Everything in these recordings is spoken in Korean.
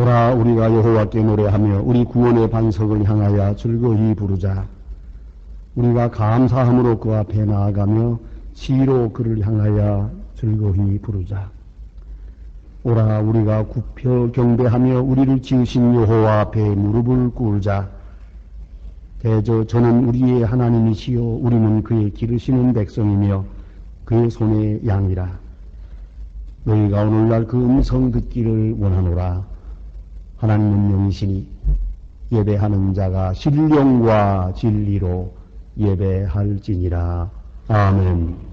오라 우리가 여호와께 노래하며 우리 구원의 반석을 향하여 즐거이 부르자. 우리가 감사함으로 그 앞에 나아가며 시로 그를 향하여 즐거이 부르자. 오라 우리가 굽혀 경배하며 우리를 지으신 여호와 앞에 무릎을 꿇자. 대저 저는 우리의 하나님이시요 우리는 그의 기르시는 백성이며 그의 손의 양이라. 너희가 오늘날 그 음성 듣기를 원하노라. 하나님은 영이시니 예배하는 자가 신령과 진리로 예배할지니라. 아멘.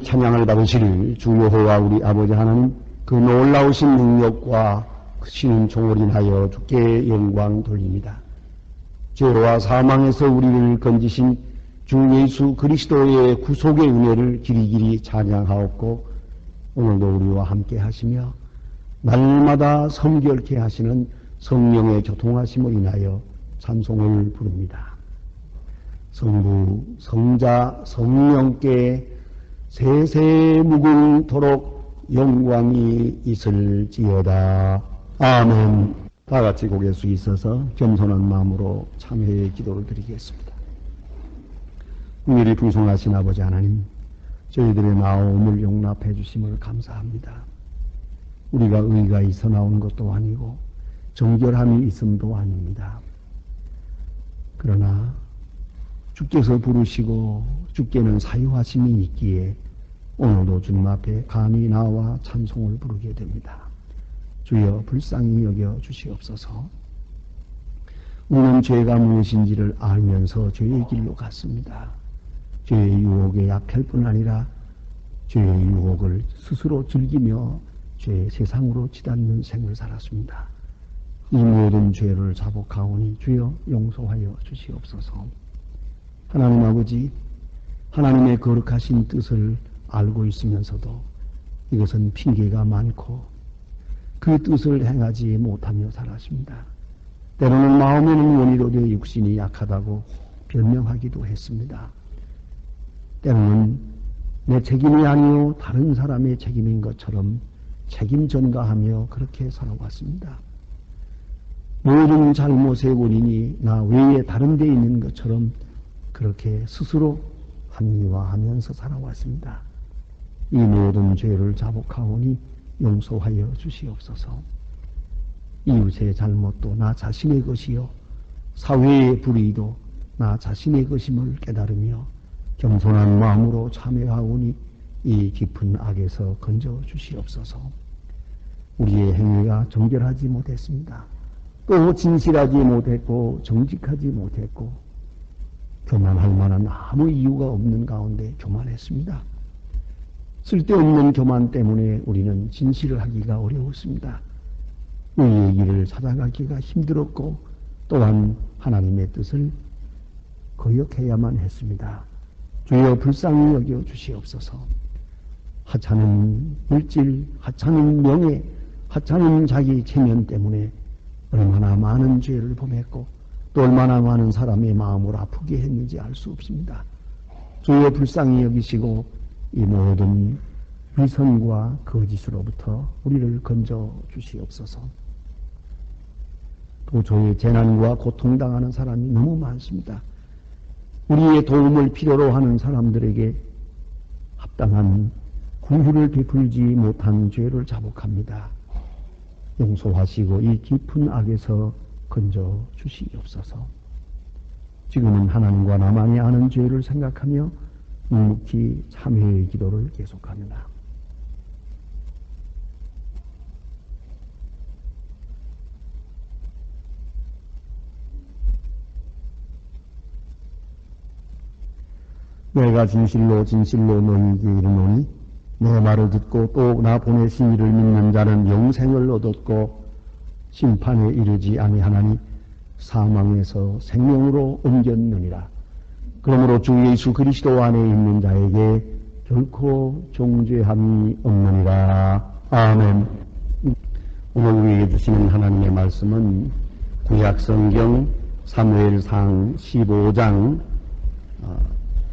찬양을 받으실 주 여호와 우리 아버지 하나님, 그 놀라우신 능력과 크신 종을 인하여 주께 영광 돌립니다. 죄로와 사망에서 우리를 건지신 주 예수 그리스도의 구속의 은혜를 길이길이 찬양하옵고, 오늘도 우리와 함께 하시며 날마다 성결케 하시는 성령의 교통하심을 인하여 찬송을 부릅니다. 성부, 성자, 성령께 세세 무궁토록 영광이 있을지어다. 아멘. 다 같이 고개 숙 있어서 겸손한 마음으로 참회의 기도를 드리겠습니다. 긍휼이 풍성하신 아버지 하나님, 저희들의 나옴을 용납해 주심을 감사합니다. 우리가 의가 있어 나온 것도 아니고 정결함이 있음도 아닙니다. 그러나 주께서 부르시고 주께는 사유하심이 있기에 오늘도 주님 앞에 감히 나와 찬송을 부르게 됩니다. 주여 불쌍히 여겨 주시옵소서. 우리는 죄가 무엇인지를 알면서 죄의 길로 갔습니다. 죄의 유혹에 약할 뿐 아니라 죄의 유혹을 스스로 즐기며 죄의 세상으로 치닫는 생을 살았습니다. 이 모든 죄를 자복하오니 주여 용서하여 주시옵소서. 하나님 아버지, 하나님의 거룩하신 뜻을 알고 있으면서도 이것은 핑계가 많고 그 뜻을 행하지 못하며 살았습니다. 때로는 마음에는 원이로되 육신이 약하다고 변명하기도 했습니다. 때로는 내 책임이 아니요 다른 사람의 책임인 것처럼 책임 전가하며 그렇게 살아왔습니다. 모든 잘못의 원인이 나 외에 다른 데 있는 것처럼 그렇게 스스로 합리화하면서 살아왔습니다. 이 모든 죄를 자복하오니 용서하여 주시옵소서. 이웃의 잘못도 나 자신의 것이요 사회의 불의도 나 자신의 것임을 깨달으며 겸손한 마음으로 참여하오니 이 깊은 악에서 건져 주시옵소서. 우리의 행위가 정결하지 못했습니다. 또 진실하지 못했고 정직하지 못했고 교만할 만한 아무 이유가 없는 가운데 교만했습니다. 쓸데없는 교만 때문에 우리는 진실을 하기가 어려웠습니다. 의의 길을 찾아가기가 힘들었고 또한 하나님의 뜻을 거역해야만 했습니다. 주여 불쌍히 여겨 주시옵소서. 하찮은 물질, 하찮은 명예, 하찮은 자기 체면 때문에 얼마나 많은 죄를 범했고 또 얼마나 많은 사람의 마음을 아프게 했는지 알 수 없습니다. 주여 불쌍히 여기시고 이 모든 위선과 거짓으로부터 우리를 건져 주시옵소서. 또 저의 재난과 고통당하는 사람이 너무 많습니다. 우리의 도움을 필요로 하는 사람들에게 합당한 공유를 베풀지 못한 죄를 자복합니다. 용서하시고 이 깊은 악에서 건져 주시옵소서. 지금은 하나님과 나만이 아는 죄를 생각하며 묵묵히 참회의 기도를 계속합니다. 내가 진실로 진실로 너희에게 이르노니 내 말을 듣고 또 나 보내신 이를 믿는 자는 영생을 얻었고 심판에 이르지 아니하나니 사망에서 생명으로 옮겼느니라. 그러므로 주 예수 그리스도 안에 있는 자에게 결코 정죄함이 없느니라. 아멘. 오늘 우리에게 주시는 하나님의 말씀은 구약성경 사무엘상 15장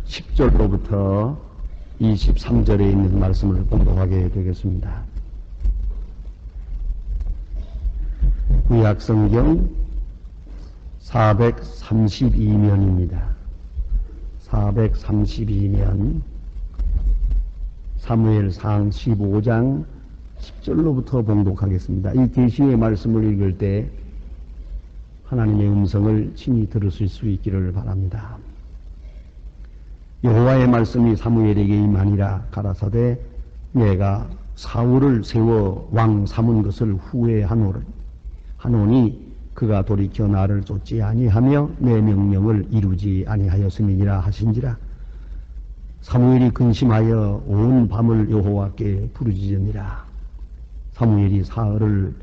10절로부터 23절에 있는 말씀을 공독하게 되겠습니다. 구약성경 432면입니다. 432면 사무엘상 15장 10절로부터 봉독하겠습니다. 이 계시의 말씀을 읽을 때 하나님의 음성을 친히 들으실 수 있기를 바랍니다. 여호와의 말씀이 사무엘에게 임하니라. 가라사대 내가 사울을 세워 왕 삼은 것을 후회하노니 그가 돌이켜 나를 쫓지 아니하며 내 명령을 이루지 아니하였음이니라 하신지라. 사무엘이 근심하여 온 밤을 여호와께 부르짖으니라. 사무엘이 사울을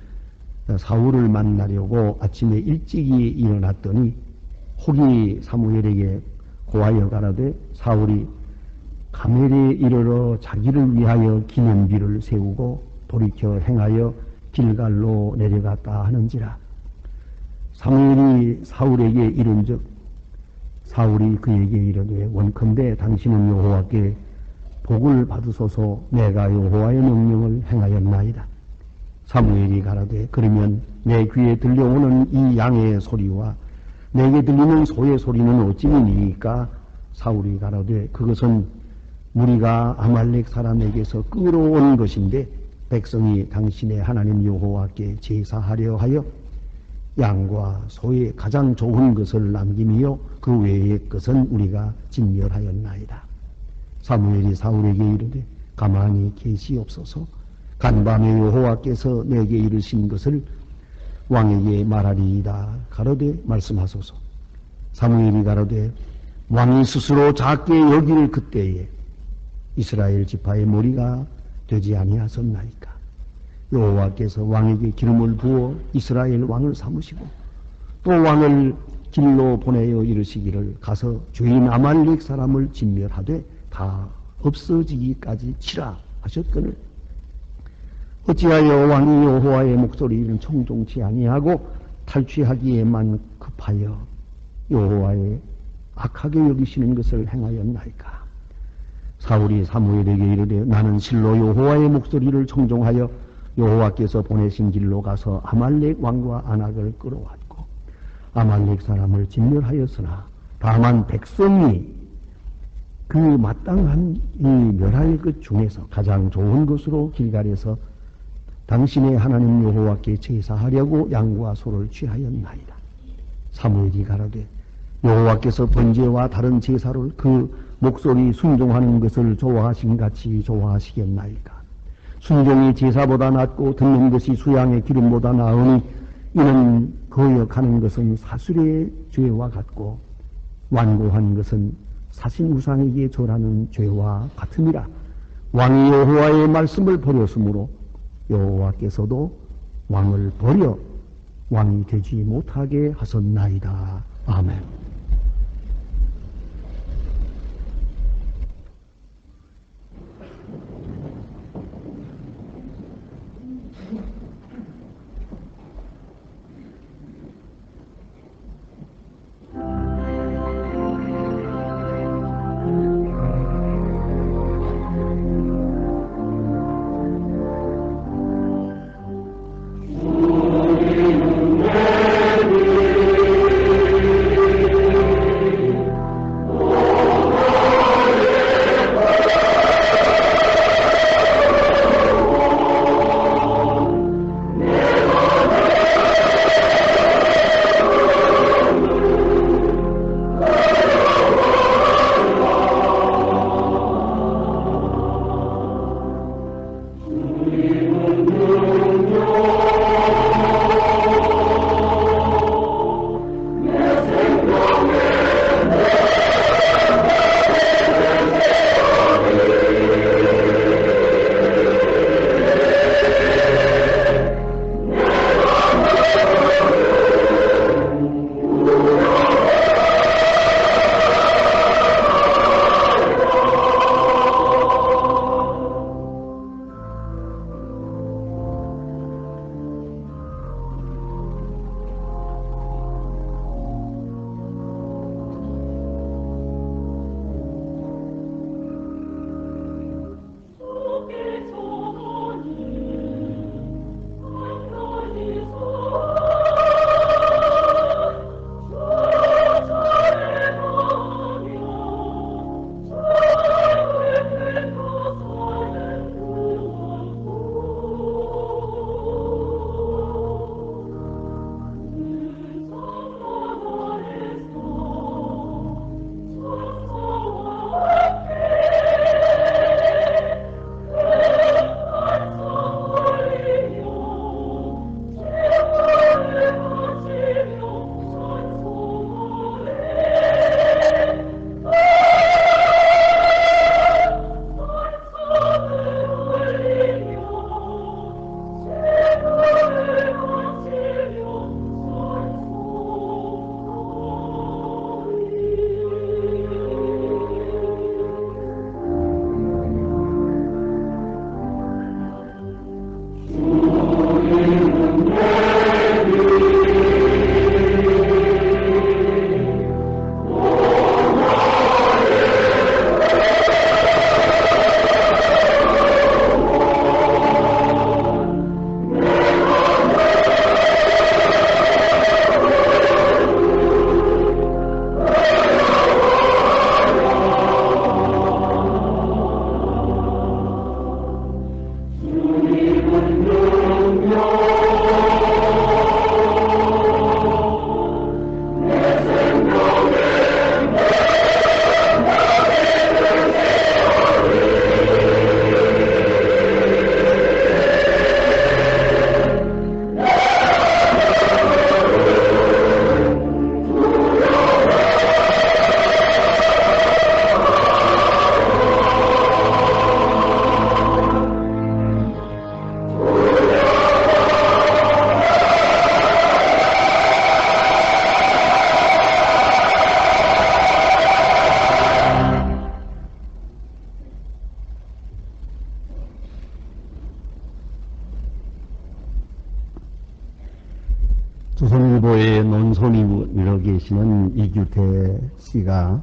만나려고 아침에 일찍이 일어났더니 혹이 사무엘에게 고하여 가라되 사울이 가멜에 이르러 자기를 위하여 기념비를 세우고 돌이켜 행하여 길갈로 내려갔다 하는지라. 사무엘이 사울에게 이른즉 사울이 그에게 이르되 원컨대 당신은 여호와께 복을 받으소서. 내가 여호와의 명령을 행하였나이다. 사무엘이 가라되 그러면 내 귀에 들려오는 이 양의 소리와 내게 들리는 소의 소리는 어찌니이까? 사울이 가라되 그것은 무리가 아말렉 사람에게서 끌어온 것인데 백성이 당신의 하나님 여호와께 제사하려 하여 양과 소의 가장 좋은 것을 남김이요 그 외의 것은 우리가 진멸하였나이다. 사무엘이 사울에게 이르되 가만히 계시옵소서. 간밤에 여호와께서 내게 이르신 것을 왕에게 말하리이다. 가로되 말씀하소서. 사무엘이 가로되 왕이 스스로 작게 여길 그때에 이스라엘 지파의 머리가 되지 아니하셨나이까? 여호와께서 왕에게 기름을 부어 이스라엘 왕을 삼으시고 또 왕을 길로 보내어 이르시기를 가서 죄인 아말렉 사람을 진멸하되 다 없어지기까지 치라 하셨거늘 어찌하여 왕이 여호와의 목소리를 청종치 아니하고 탈취하기에만 급하여 여호와의 악하게 여기시는 것을 행하였나이까? 사울이 사무엘에게 이르되 나는 실로 여호와의 목소리를 청종하여 여호와께서 보내신 길로 가서 아말렉 왕과 안악을 끌어왔고 아말렉 사람을 진멸하였으나 다만 백성이 그 마땅한 이 멸할 것 중에서 가장 좋은 것으로 길갈에서 당신의 하나님 여호와께 제사하려고 양과 소를 취하였나이다. 사무엘이 가라되 여호와께서 번제와 다른 제사를 그 목소리 순종하는 것을 좋아하신 같이 좋아하시겠나이까? 순종이 제사보다 낫고 듣는 것이 수양의 기름보다 나으니 이는 거역하는 것은 사술의 죄와 같고 완고한 것은 사신 우상에게 절하는 죄와 같음이라. 왕이 여호와의 말씀을 버렸으므로 여호와께서도 왕을 버려 왕이 되지 못하게 하셨나이다. 아멘. 조선일보의 논설위로 계시는 이규태 씨가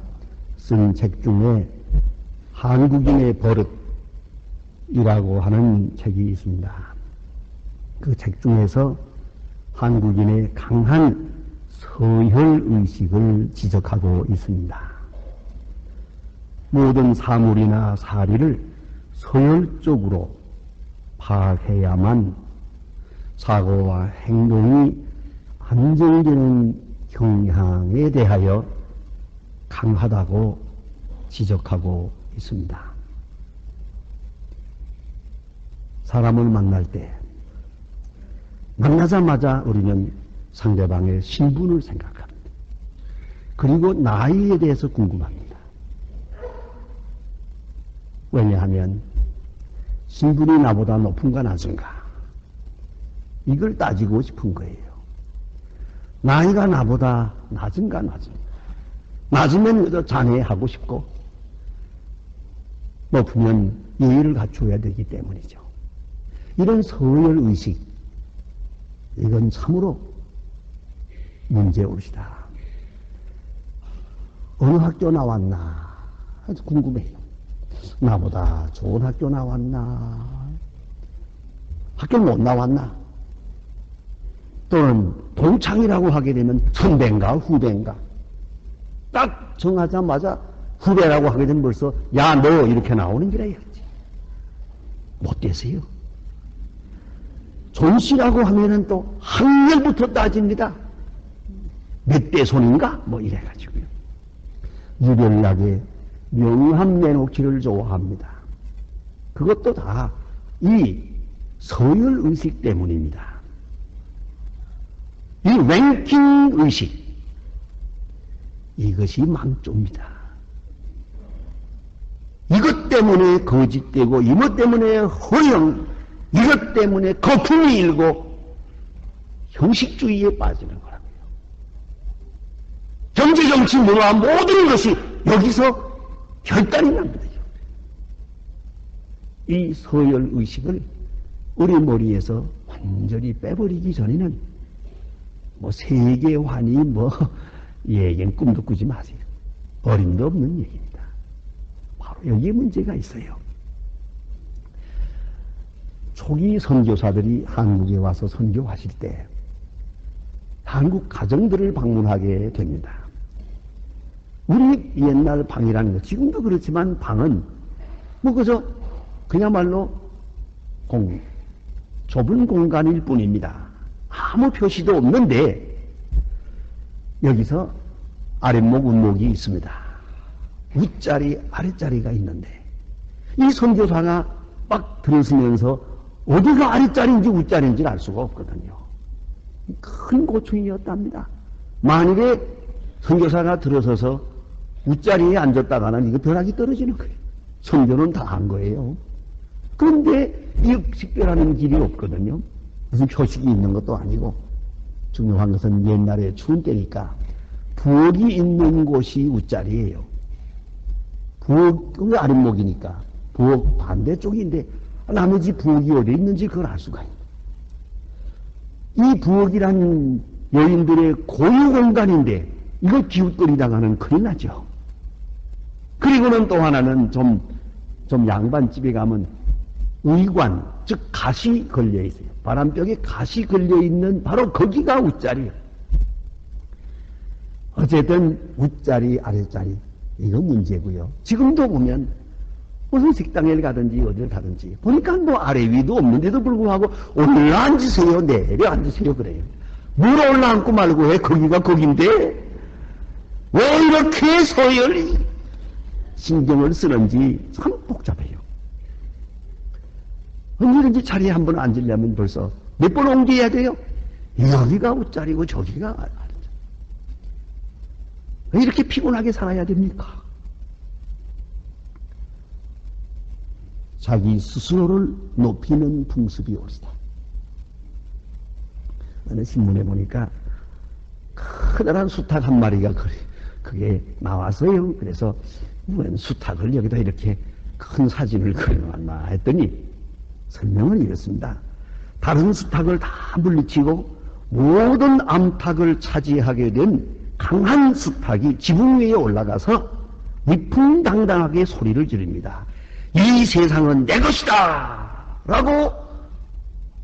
쓴 책 중에 한국인의 버릇이라고 하는 책이 있습니다. 그 책 중에서 한국인의 강한 서열의식을 지적하고 있습니다. 모든 사물이나 사리를 서열적으로 파악해야만 사고와 행동이 안정되는 경향에 대하여 강하다고 지적하고 있습니다. 사람을 만날 때 만나자마자 우리는 상대방의 신분을 생각합니다. 그리고 나이에 대해서 궁금합니다. 왜냐하면 신분이 나보다 높은가 낮은가 이걸 따지고 싶은 거예요. 나이가 나보다 낮은가 낮으면 그저 자네하고 싶고 높으면 예의를 갖추어야 되기 때문이죠. 이런 서열의식 이건 참으로 문제올시다. 어느 학교 나왔나 아주 궁금해요. 나보다 좋은 학교 나왔나 학교 못 나왔나 또는 동창이라고 하게 되면 선배인가 후배인가 딱 정하자마자 후배라고 하게 되면 벌써 야 너 이렇게 나오는 길 해야지. 못 되세요. 존씨라고 하면은 또 학렬부터 따집니다. 몇 대 손인가 뭐 이래가지고요. 유별나게 명함 내놓기를 좋아합니다. 그것도 다 이 서열의식 때문입니다. 이 랭킹의식 이것이 망조입니다. 이것 때문에 거짓되고 이것 때문에 허영 이것 때문에 거품이 일고 형식주의에 빠지는 거랍니다. 경제, 정치, 문화 모든 것이 여기서 결단이 납니다. 이 서열의식을 우리 머리에서 완전히 빼버리기 전에는 뭐 세계환이 뭐 얘기는 꿈도 꾸지 마세요. 어림도 없는 얘기입니다. 바로 여기에 문제가 있어요. 초기 선교사들이 한국에 와서 선교하실 때 한국 가정들을 방문하게 됩니다. 우리 옛날 방이라는 것, 지금도 그렇지만 방은 뭐 그저 그야말로 좁은 공간일 뿐입니다. 아무 표시도 없는데 여기서 아랫목, 윗목이 있습니다. 윗자리, 아랫자리가 있는데 이 선교사가 막 들으시면서 어디가 아랫자리인지 윗자리인지를 알 수가 없거든요. 큰 고충이었답니다. 만일에 선교사가 들어서서 윗자리에 앉았다가는 이거 벼락이 떨어지는 거예요. 선교는 다 한 거예요. 그런데 이 식별하는 길이 없거든요. 무슨 표식이 있는 것도 아니고 중요한 것은 옛날에 추운 때니까 부엌이 있는 곳이 윗자리예요. 부엌이 아랫목이니까 부엌 반대쪽인데 나머지 부엌이 어디 있는지 그걸 알 수가 있어요. 이 부엌이란 여인들의 고유 공간인데 이걸 기웃거리다가는 큰일 나죠. 그리고는 또 하나는 좀 양반집에 가면 의관, 즉 갓이 걸려 있어요. 바람벽에 갓이 걸려 있는 바로 거기가 윗자리예요. 어쨌든 윗자리, 아랫자리 이거 문제고요. 지금도 보면 무슨 식당에 가든지 어딜 가든지 보니까 뭐 아래 위도 없는데도 불구하고 올라 앉으세요, 내려 앉으세요 그래요. 물 올라앉고 말고 왜 거기가 거긴데 왜 이렇게 서열이 신경을 쓰는지 참 복잡해요. 언제든지 자리에 한번 앉으려면 벌써 몇 번 옮겨야 돼요? 여기가 윗자리고 저기가 아랫자리. 왜 이렇게 피곤하게 살아야 됩니까? 자기 스스로를 높이는 풍습이 옳다. 어느 신문에 보니까 커다란 수탉 한 마리가 그게 나왔어요. 그래서 수탉을 여기다 이렇게 큰 사진을 그려놨나 했더니 설명은 이렇습니다. 다른 수탉을 다 물리치고 모든 암탉을 차지하게 된 강한 스탁이 지붕 위에 올라가서 위풍당당하게 소리를 지릅니다. 이 세상은 내 것이다! 라고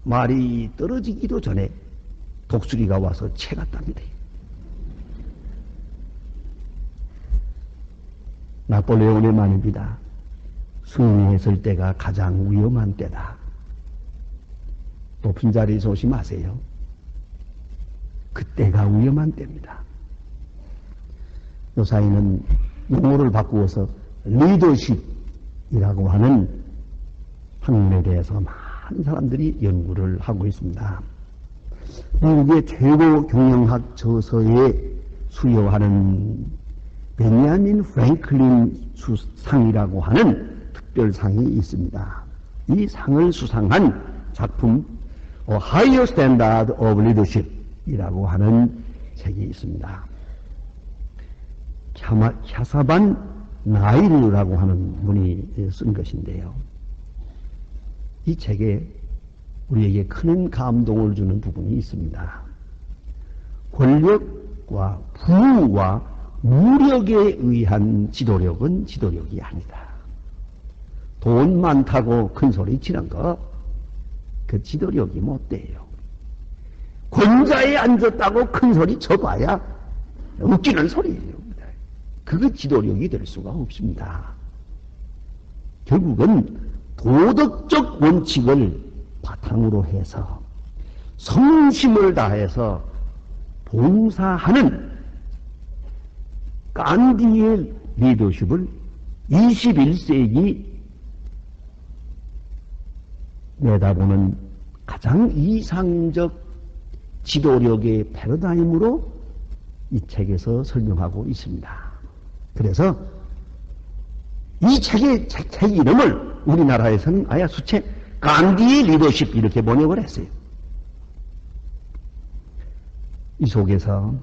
말이 떨어지기도 전에 독수리가 와서 채갔답니다. 나폴레온의 말입니다. 승리했을 때가 가장 위험한 때다. 높은 자리 조심하세요. 그때가 위험한 때입니다. 요사이는 용어를 바꾸어서 리더십이라고 하는 학문에 대해서 많은 사람들이 연구를 하고 있습니다. 미국의 최고 경영학 저서에 수여하는 베냐민 프랭클린 상이라고 하는 특별상이 있습니다. 이 상을 수상한 작품 A Higher Standard of Leadership 이라고 하는 책이 있습니다. 캬사반 나일이라고 하는 분이 쓴 것인데요. 이 책에 우리에게 큰 감동을 주는 부분이 있습니다. 권력과 부와 무력에 의한 지도력은 지도력이 아니다. 돈 많다고 큰 소리 치는 거, 그 지도력이 못 돼요. 권좌에 앉았다고 큰 소리 쳐봐야 웃기는 소리예요. 그거 지도력이 될 수가 없습니다. 결국은 도덕적 원칙을 바탕으로 해서 성심을 다해서 봉사하는 간디의 리더십을 21세기 내다보는 가장 이상적 지도력의 패러다임으로 이 책에서 설명하고 있습니다. 그래서 이 책의 책 이름을 우리나라에서는 아예 수책 간디의 리더십 이렇게 번역을 했어요. 이 속에서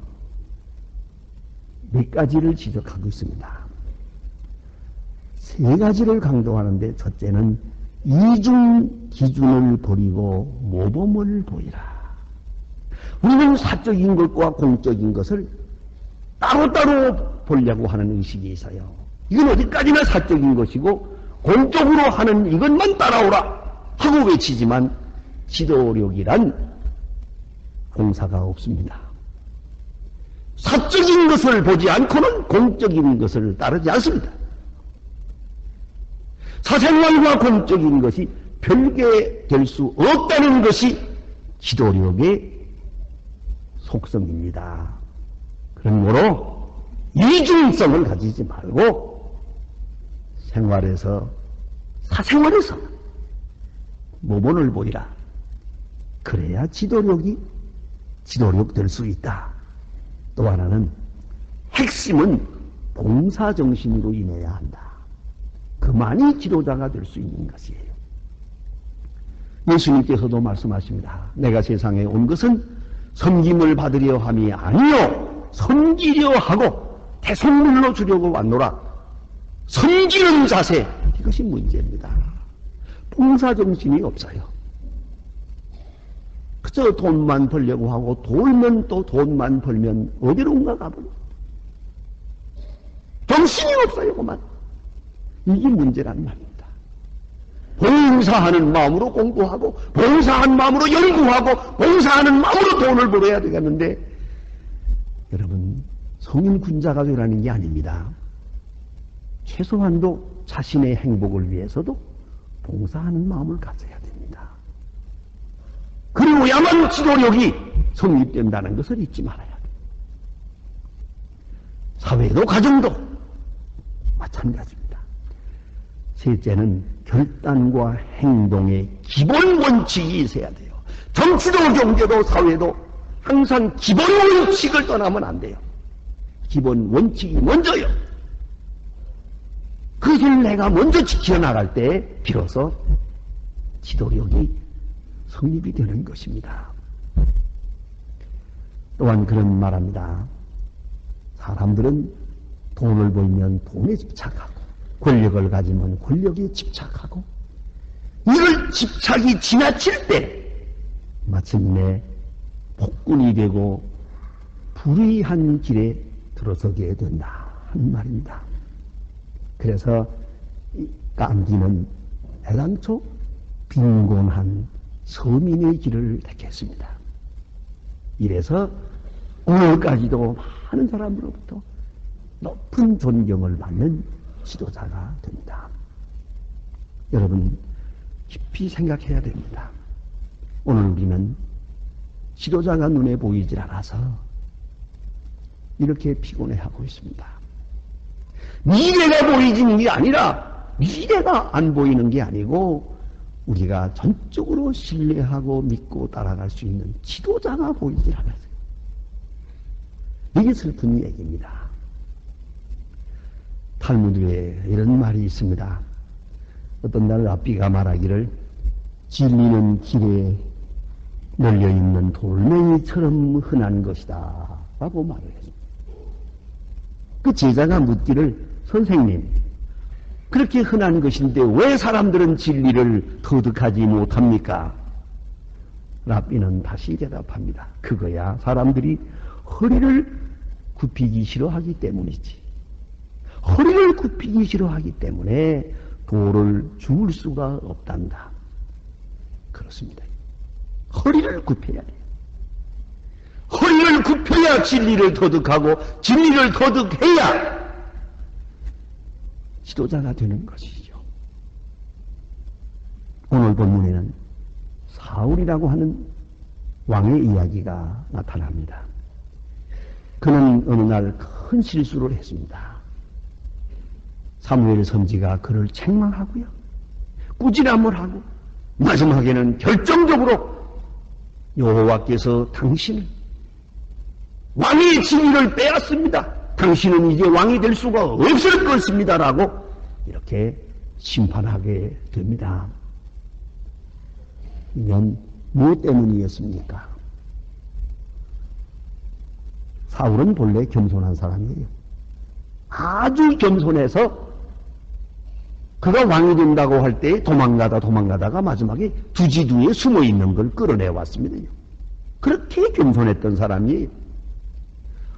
몇 가지를 지적하고 있습니다. 세 가지를 강조하는데 첫째는 이중 기준을 버리고 모범을 보이라. 우리는 사적인 것과 공적인 것을 따로따로 보려고 하는 의식이 있어요. 이건 어디까지나 사적인 것이고 공적으로 하는 이것만 따라오라 하고 외치지만 지도력이란 공사가 없습니다. 사적인 것을 보지 않고는 공적인 것을 따르지 않습니다. 사생활과 공적인 것이 별개될 수 없다는 것이 지도력의 속성입니다. 그러므로 이중성을 가지지 말고 생활에서 사생활에서 모본을 보이라. 그래야 지도력 될 수 있다. 또 하나는 핵심은 봉사정신으로 인해야 한다. 그만이 지도자가 될 수 있는 것이에요. 예수님께서도 말씀하십니다. 내가 세상에 온 것은 섬김을 받으려 함이 아니요 섬기려 하고 대속물로 주려고 왔노라. 섬기는 자세, 이것이 문제입니다. 봉사정신이 없어요. 그저 돈만 벌려고 하고 돌면 또 돈만 벌면 어디론가 가버려. 정신이 없어요. 그만. 이게 문제란 말입니다. 봉사하는 마음으로 공부하고 봉사하는 마음으로 연구하고 봉사하는 마음으로 돈을 벌어야 되겠는데 여러분 성인 군자가 되라는 게 아닙니다. 최소한도 자신의 행복을 위해서도 봉사하는 마음을 가져야 됩니다. 그리고야만 지도력이 성립된다는 것을 잊지 말아야 돼요. 사회도 가정도 마찬가지입니다. 셋째는 결단과 행동의 기본 원칙이 있어야 돼요. 정치도 경제도 사회도 항상 기본 원칙을 떠나면 안 돼요. 기본 원칙이 먼저요. 그것을 내가 먼저 지켜나갈 때 비로소 지도력이 성립이 되는 것입니다. 또한 그런 말합니다. 사람들은 돈을 벌면 돈에 집착하고 권력을 가지면 권력에 집착하고 이걸 집착이 지나칠 때 마침내 폭군이 되고 불의한 길에 들어서게 된다 하는 말입니다. 그래서 간디는 애당초 빈곤한 서민의 길을 택했습니다. 이래서 오늘까지도 많은 사람으로부터 높은 존경을 받는 지도자가 됩니다. 여러분 깊이 생각해야 됩니다. 오늘 우리는 지도자가 눈에 보이질 않아서 이렇게 피곤해하고 있습니다. 미래가 보이는 게 아니라 미래가 안 보이는 게 아니고 우리가 전적으로 신뢰하고 믿고 따라갈 수 있는 지도자가 보이질 않아요. 이게 슬픈 얘기입니다. 탈무드에 이런 말이 있습니다. 어떤 날 랍비가 말하기를 진리는 길에 널려있는 돌멩이처럼 흔한 것이다 라고 말을 했습니다. 그 제자가 묻기를 선생님 그렇게 흔한 것인데 왜 사람들은 진리를 터득하지 못합니까? 랍비는 다시 대답합니다. 그거야 사람들이 허리를 굽히기 싫어하기 때문이지. 허리를 굽히기 싫어하기 때문에 돌을 주울 수가 없단다. 그렇습니다. 허리를 굽혀야 돼요. 허리를 굽혀야 진리를 터득하고 진리를 터득해야 지도자가 되는 것이죠. 오늘 본문에는 사울이라고 하는 왕의 이야기가 나타납니다. 그는 어느 날 큰 실수를 했습니다. 사무엘 선지가 그를 책망하고요. 꾸지람을 하고 마지막에는 결정적으로 여호와께서 당신을 왕의 지위를 빼앗습니다. 당신은 이제 왕이 될 수가 없을 것입니다라고 이렇게 심판하게 됩니다. 이건 무엇 때문이었습니까? 사울은 본래 겸손한 사람이에요. 아주 겸손해서 그가 왕이 된다고 할 때 도망가다가 마지막에 두지두에 숨어 있는 걸 끌어내 왔습니다. 그렇게 겸손했던 사람이에요.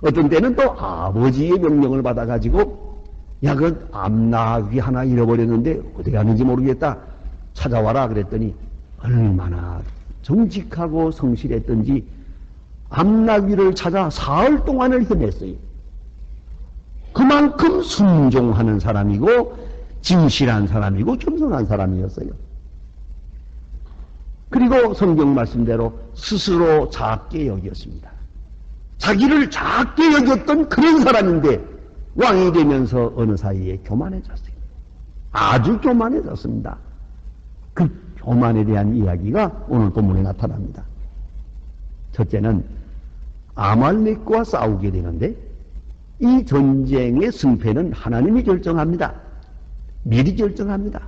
어떤 때는 또 아버지의 명령을 받아가지고 야, 그 암나귀 하나 잃어버렸는데 어디 갔는지 모르겠다. 찾아와라 그랬더니 얼마나 정직하고 성실했던지 암나귀를 찾아 사흘 동안을 헤맸어요. 그만큼 순종하는 사람이고 진실한 사람이고 겸손한 사람이었어요. 그리고 성경 말씀대로 스스로 작게 여겼습니다. 자기를 작게 여겼던 그런 사람인데 왕이 되면서 어느 사이에 교만해졌어요. 아주 교만해졌습니다. 그 교만에 대한 이야기가 오늘 본문에 나타납니다. 첫째는 아말렉과 싸우게 되는데 이 전쟁의 승패는 하나님이 결정합니다. 미리 결정합니다.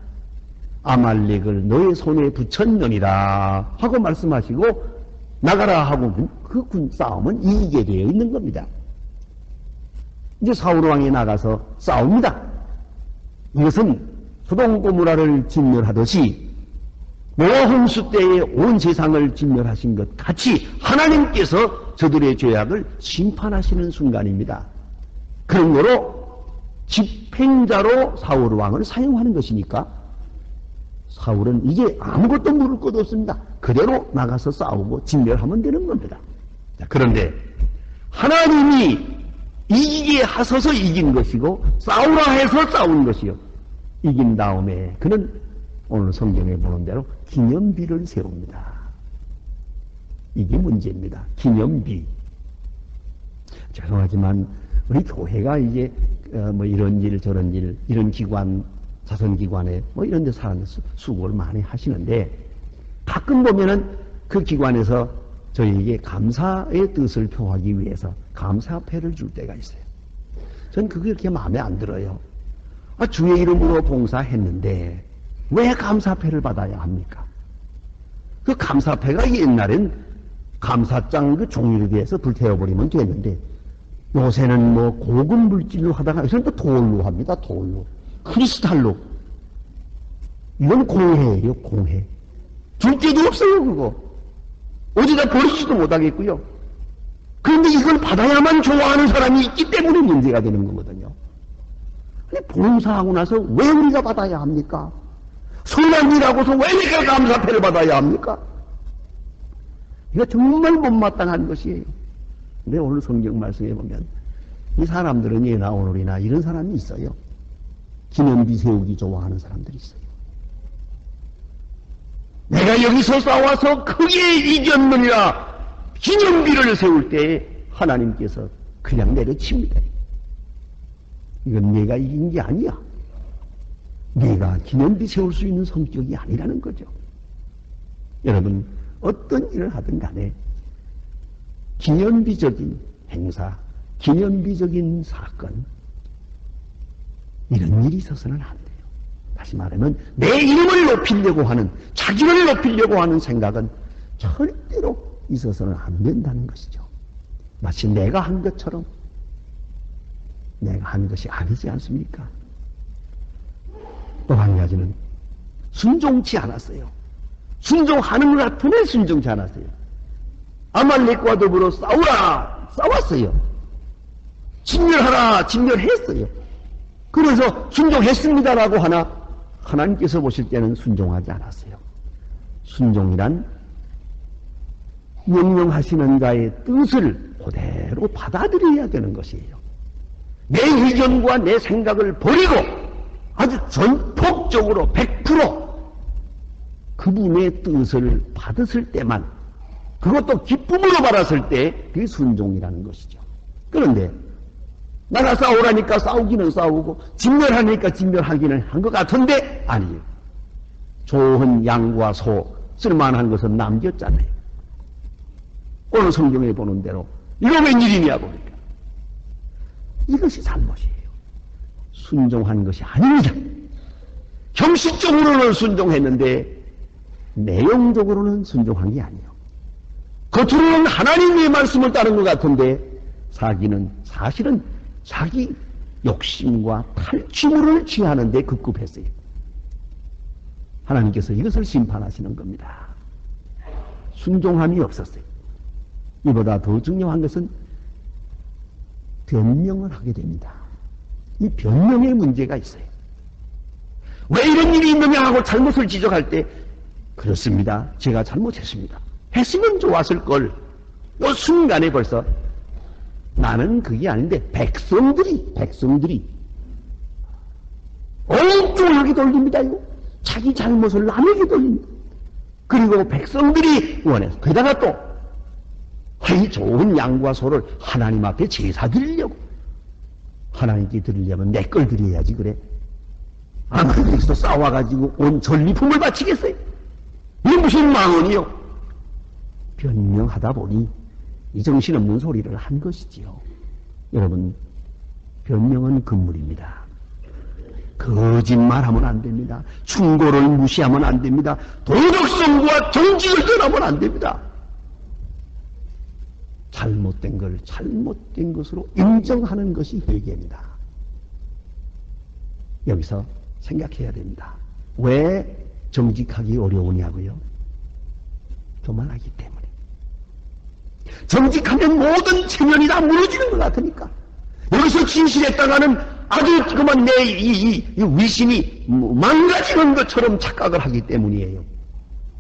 아말렉을 너의 손에 붙였느니라 하고 말씀하시고 나가라 하고 그 군 싸움은 이기게 되어 있는 겁니다. 이제 사울 왕이 나가서 싸웁니다. 이것은 소돔 고모라를 진멸하듯이 노아 홍수 때에 온 세상을 진멸하신 것 같이 하나님께서 저들의 죄악을 심판하시는 순간입니다. 그런 거로 집행자로 사울 왕을 사용하는 것이니까 사울은 이제 아무것도 물을 것 없습니다. 그대로 나가서 싸우고 진멸하면 되는 겁니다. 그런데 하나님이 이기게 하셔서 이긴 것이고 싸우라 해서 싸운 것이요. 이긴 다음에 그는 오늘 성경에 보는 대로 기념비를 세웁니다. 이게 문제입니다. 기념비. 죄송하지만 우리 교회가 이제 뭐 이런 일 저런 일 이런 기관 자선기관에 뭐 이런 데 사람들 수고를 많이 하시는데 가끔 보면은 그 기관에서 저희에게 감사의 뜻을 표하기 위해서 감사패를 줄 때가 있어요. 전 그게 그렇게 마음에 안 들어요. 주의 이름으로 봉사했는데 왜 감사패를 받아야 합니까? 그 감사패가 옛날엔 감사장 그 종이에 대해서 불태워버리면 됐는데 요새는 뭐 고급 물질로 하다가 요새는 또 돌로 합니다. 돌로. 크리스탈로. 이건 공해예요. 공해. 줄 데도 없어요. 그거. 어디다 버리지도 못하겠고요. 그런데 이걸 받아야만 좋아하는 사람이 있기 때문에 문제가 되는 거거든요. 근데 봉사하고 나서 왜 우리가 받아야 합니까? 선한 일하고서 왜 내가 감사패를 받아야 합니까? 이거 정말 못마땅한 것이에요. 근데 오늘 성경 말씀에 보면 이 사람들은 예나 오늘이나 이런 사람이 있어요. 기념비 세우기 좋아하는 사람들이 있어요. 내가 여기서 싸워서 크게 이겼느니라 기념비를 세울 때 하나님께서 그냥 내려칩니다. 이건 내가 이긴 게 아니야. 내가 기념비 세울 수 있는 성격이 아니라는 거죠. 여러분 어떤 일을 하든 간에 기념비적인 행사, 기념비적인 사건 이런 일이 있어서는 안 돼요. 다시 말하면 내 이름을 높이려고 하는, 자기를 높이려고 하는 생각은 절대로 있어서는 안 된다는 것이죠. 마치 내가 한 것처럼 내가 한 것이 아니지 않습니까? 또 한 가지는 순종치 않았어요. 순종하는 것 같으면 순종치 않았어요. 아말렉과 더불어 싸웠어요. 진멸하라, 진멸했어요. 그래서 순종했습니다라고 하나 하나님께서 보실 때는 순종하지 않았어요. 순종이란 명령하시는 자의 뜻을 그대로 받아들여야 되는 것이에요. 내 의견과 내 생각을 버리고 아주 전폭적으로 100% 그분의 뜻을 받았을 때만, 그것도 기쁨으로 받았을 때 그게 순종이라는 것이죠. 그런데 나가 싸우라니까 싸우기는 싸우고 진멸하니까 진멸하기는 한 것 같은데 아니에요. 좋은 양과 소 쓸만한 것은 남겼잖아요. 오늘 성경에 보는 대로 이거 웬일이냐 보니까 이것이 잘못이에요. 순종한 것이 아닙니다. 형식적으로는 순종했는데 내용적으로는 순종한 게 아니에요. 겉으로는 하나님의 말씀을 따른 것 같은데 사실은 자기 욕심과 탈취물을 취하는 데 급급했어요. 하나님께서 이것을 심판하시는 겁니다. 순종함이 없었어요. 이보다 더 중요한 것은 변명을 하게 됩니다. 이 변명에 문제가 있어요. 왜 이런 일이 있느냐 하고 잘못을 지적할 때 그렇습니다. 제가 잘못했습니다. 했으면 좋았을 걸. 이 순간에 벌써 나는 그게 아닌데 백성들이 엉뚱하게 돌립니다요. 자기 잘못을 남에게 돌립니다. 그리고 백성들이 원해서 게다가 또 이 좋은 양과 소를 하나님 앞에 제사 드리려고, 하나님께 드리려면 내 걸 드려야지 그래. 아무리도 싸워가지고 온 전리품을 바치겠어요? 이게 무슨 망언이요? 변명하다 보니 이 정신없는 소리를 한 것이지요. 여러분, 변명은 금물입니다. 거짓말하면 안 됩니다. 충고를 무시하면 안 됩니다. 도덕성과 정직을 떠나면 안 됩니다. 잘못된 걸 잘못된 것으로 인정하는 것이 회개입니다. 여기서 생각해야 됩니다. 왜 정직하기 어려우냐고요? 교만하기 때문에. 정직하면 모든 체면이 다 무너지는 것 같으니까. 여기서 진실했다가는 아주 그만 내 이 위신이 망가지는 것처럼 착각을 하기 때문이에요.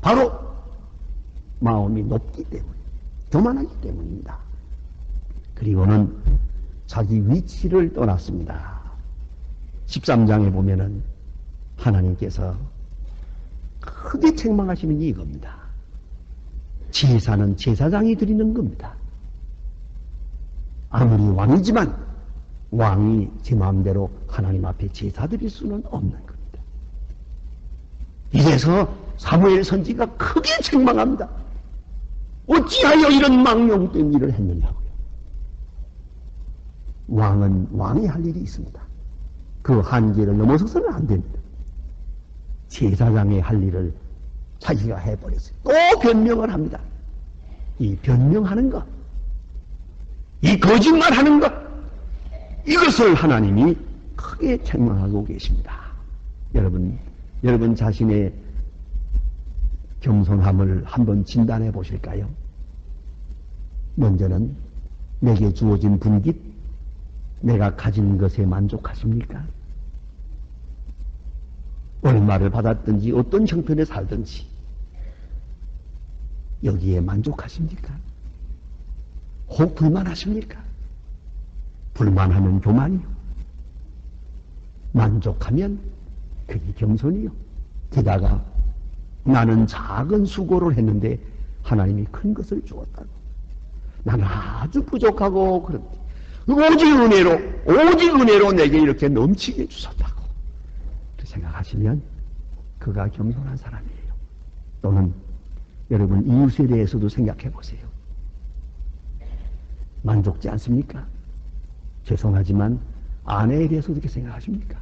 바로 마음이 높기 때문에, 교만하기 때문입니다. 그리고는 자기 위치를 떠났습니다. 13장에 보면은 하나님께서 크게 책망하시는 게 이겁니다. 제사는 제사장이 드리는 겁니다. 아무리 왕이지만 왕이 제 마음대로 하나님 앞에 제사 드릴 수는 없는 겁니다. 이래서 사무엘 선지가 크게 책망합니다. 어찌하여 이런 망령된 일을 했느냐고요. 왕은 왕이 할 일이 있습니다. 그 한계를 넘어서서는 안 됩니다. 제사장이 할 일을 자기가 해버렸어요. 또 변명을 합니다. 이 변명하는 것, 이 거짓말하는 것, 이것을 하나님이 크게 책망하고 계십니다. 여러분 자신의 겸손함을 한번 진단해 보실까요? 먼저는 내게 주어진 분깃, 내가 가진 것에 만족하십니까? 얼마를 받았든지 어떤 형편에 살든지 여기에 만족하십니까? 혹 불만하십니까? 불만하면 교만이요. 만족하면 그게 겸손이요. 게다가 나는 작은 수고를 했는데 하나님이 큰 것을 주었다고. 나는 아주 부족하고 그런데 오직 은혜로 내게 이렇게 넘치게 주셨다고. 그렇게 생각하시면 그가 겸손한 사람이에요. 또는 여러분 이웃에 대해서도 생각해 보세요. 만족지 않습니까? 죄송하지만 아내에 대해서 어떻게 생각하십니까?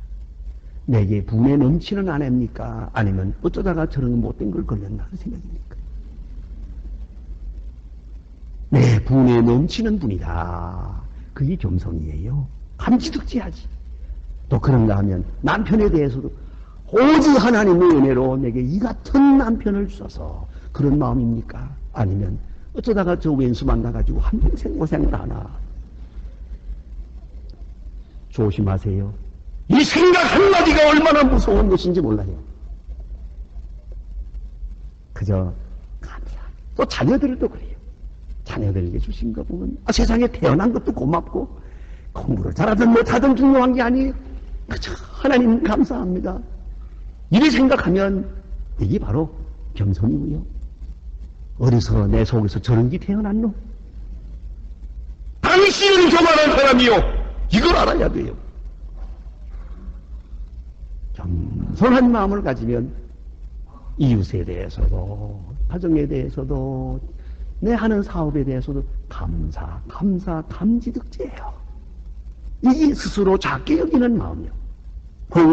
내게 분에 넘치는 아내입니까? 아니면 어쩌다가 저런 못된 걸 걸렸나 그 생각입니까? 내 분에 넘치는 분이다. 그게 겸손이에요. 감지득지하지. 또 그런가 하면 남편에 대해서도 오직 하나님의 은혜로 내게 이 같은 남편을 주셔서 그런 마음입니까? 아니면 어쩌다가 저 왼수 만나가지고 한평생 고생을 하나. 조심하세요. 이 생각 한마디가 얼마나 무서운 것인지 몰라요. 그저 감사. 또 자녀들도 그래요. 자녀들에게 주신 거 보면 세상에 태어난 것도 고맙고 공부를 잘하든 못하든 중요한 게 아니에요. 그저 하나님 감사합니다. 이리 생각하면 이게 바로 겸손이고요. 어디서 내 속에서 저런 게 태어났노? 당신은 교만한 사람이요. 이걸 알아야 돼요. 겸손한 마음을 가지면 이웃에 대해서도 가정에 대해서도 내 하는 사업에 대해서도 감지득지예요. 이게 스스로 작게 여기는 마음이요.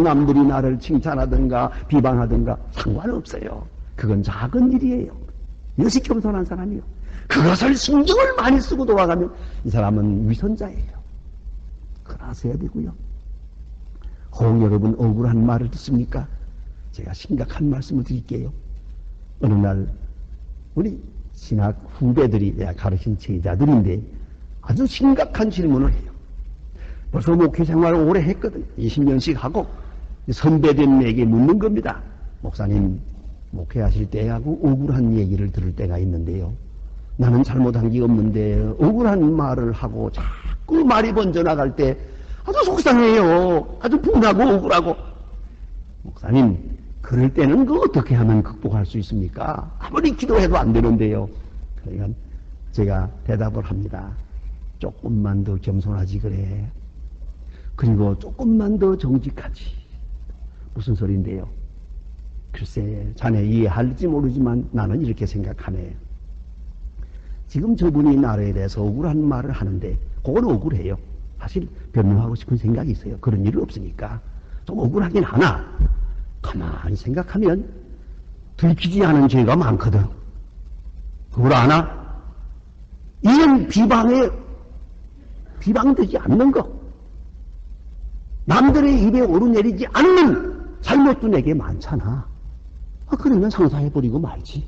남들이 나를 칭찬하든가 비방하든가 상관없어요. 그건 작은 일이에요. 이것이 겸손한 사람이요. 그것을 신경을 많이 쓰고 돌아가면 이 사람은 위선자예요. 그걸 아셔야 되고요. 혹 여러분 억울한 말을 듣습니까? 제가 심각한 말씀을 드릴게요. 어느 날 우리 신학 후배들이 내가 가르친 제자들인데 아주 심각한 질문을 해요. 벌써 목회 생활을 오래 했거든요. 20년씩 하고 선배들에게 묻는 겁니다. 목사님 목회하실 때 하고 억울한 얘기를 들을 때가 있는데요. 나는 잘못한 게 없는데 억울한 말을 하고 자꾸 말이 번져나갈 때 아주 속상해요. 아주 분하고 억울하고. 목사님 그럴 때는 그 어떻게 하면 극복할 수 있습니까? 아무리 기도해도 안 되는데요. 그러니까 제가 대답을 합니다. 조금만 더 겸손하지 그래. 그리고 조금만 더 정직하지. 무슨 소리인데요? 글쎄 자네 이해할지 모르지만 나는 이렇게 생각하네. 지금 저분이 나라에 대해서 억울한 말을 하는데 그건 억울해요. 사실 변명하고 싶은 생각이 있어요. 그런 일은 없으니까 좀 억울하긴 하나 가만히 생각하면 들키지 않은 죄가 많거든. 그걸 아나? 이런 비방되지 않는 거, 남들의 입에 오르내리지 않는 잘못도 내게 많잖아. 그러면 상사해버리고 말지.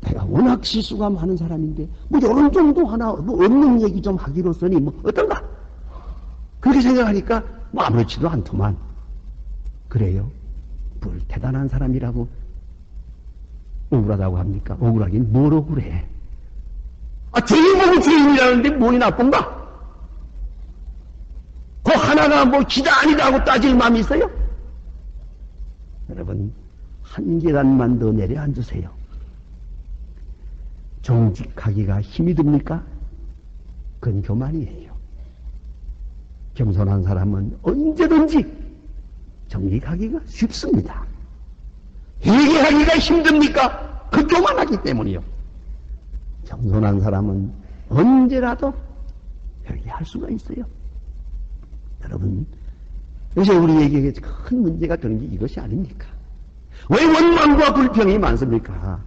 내가 워낙 실수가 많은 사람인데 뭐 이런 정도 하나 뭐 없는 얘기 좀 하기로서니 뭐 어떤가? 그렇게 생각하니까 뭐 아무렇지도 않더만. 그래요. 뭘 대단한 사람이라고 억울하다고 합니까? 억울하긴 뭘 억울해? 죄인 보고 죄인이라는데 뭐이 나쁜가? 그 하나가 뭐 기다 아니다 하고 따질 마음이 있어요? 여러분 한 계단만 더 내려앉으세요. 정직하기가 힘이 듭니까? 그건 교만이에요. 겸손한 사람은 언제든지 정직하기가 쉽습니다. 회개하기가 힘듭니까? 그 교만하기 때문이요. 겸손한 사람은 언제라도 회개할 수가 있어요. 여러분, 요새 우리에게 큰 문제가 되는 게 이것이 아닙니까? 왜 원망과 불평이 많습니까?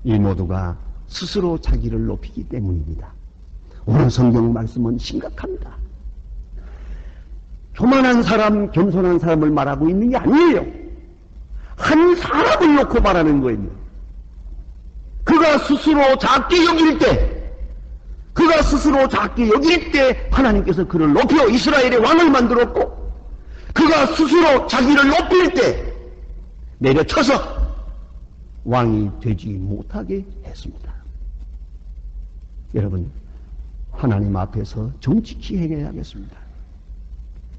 이 모두가 스스로 자기를 높이기 때문입니다. 오늘 성경 말씀은 심각합니다. 교만한 사람, 겸손한 사람을 말하고 있는 게 아니에요. 한 사람을 놓고 말하는 거예요. 그가 스스로 작게 여길 때 그가 스스로 작게 여길 때 하나님께서 그를 높여 이스라엘의 왕을 만들었고, 그가 스스로 자기를 높일 때 내려쳐서 왕이 되지 못하게 했습니다. 여러분, 하나님 앞에서 정직히 행해야겠습니다.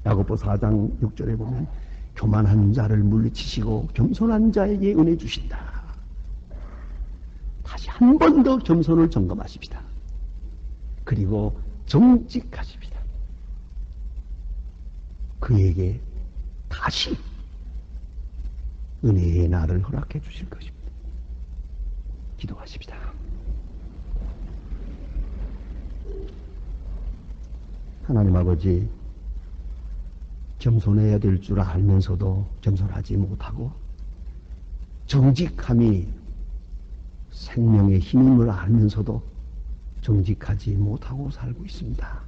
야고보 4장 6절에 보면 교만한 자를 물리치시고 겸손한 자에게 은혜 주신다. 다시 한 번 더 겸손을 점검하십시다. 그리고 정직하십시다. 그에게 다시 은혜의 날을 허락해 주실 것입니다. 기도하십시다. 하나님 아버지, 겸손해야 될 줄 알면서도 겸손하지 못하고, 정직함이 생명의 힘임을 알면서도 정직하지 못하고 살고 있습니다.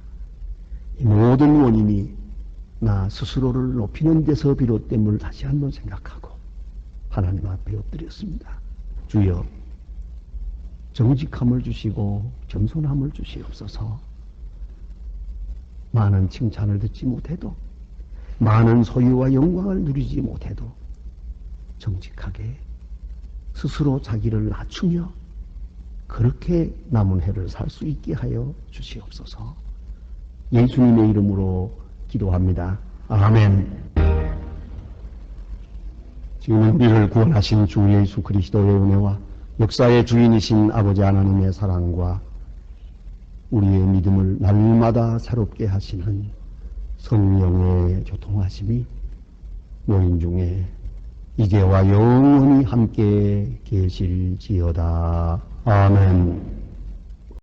이 모든 원인이 나 스스로를 높이는 데서 비롯됨을 다시 한번 생각하고 하나님 앞에 엎드렸습니다. 주여, 정직함을 주시고 겸손함을 주시옵소서. 많은 칭찬을 듣지 못해도, 많은 소유와 영광을 누리지 못해도 정직하게 스스로 자기를 낮추며 그렇게 남은 해를 살 수 있게 하여 주시옵소서. 예수님의 이름으로 기도합니다. 아멘. 지금 우리를 구원하신 주 예수 그리스도의 은혜와 역사의 주인이신 아버지 하나님의 사랑과 우리의 믿음을 날마다 새롭게 하시는 성령의 교통하심이 모인 중에 이제와 영원히 함께 계실지어다. 아멘.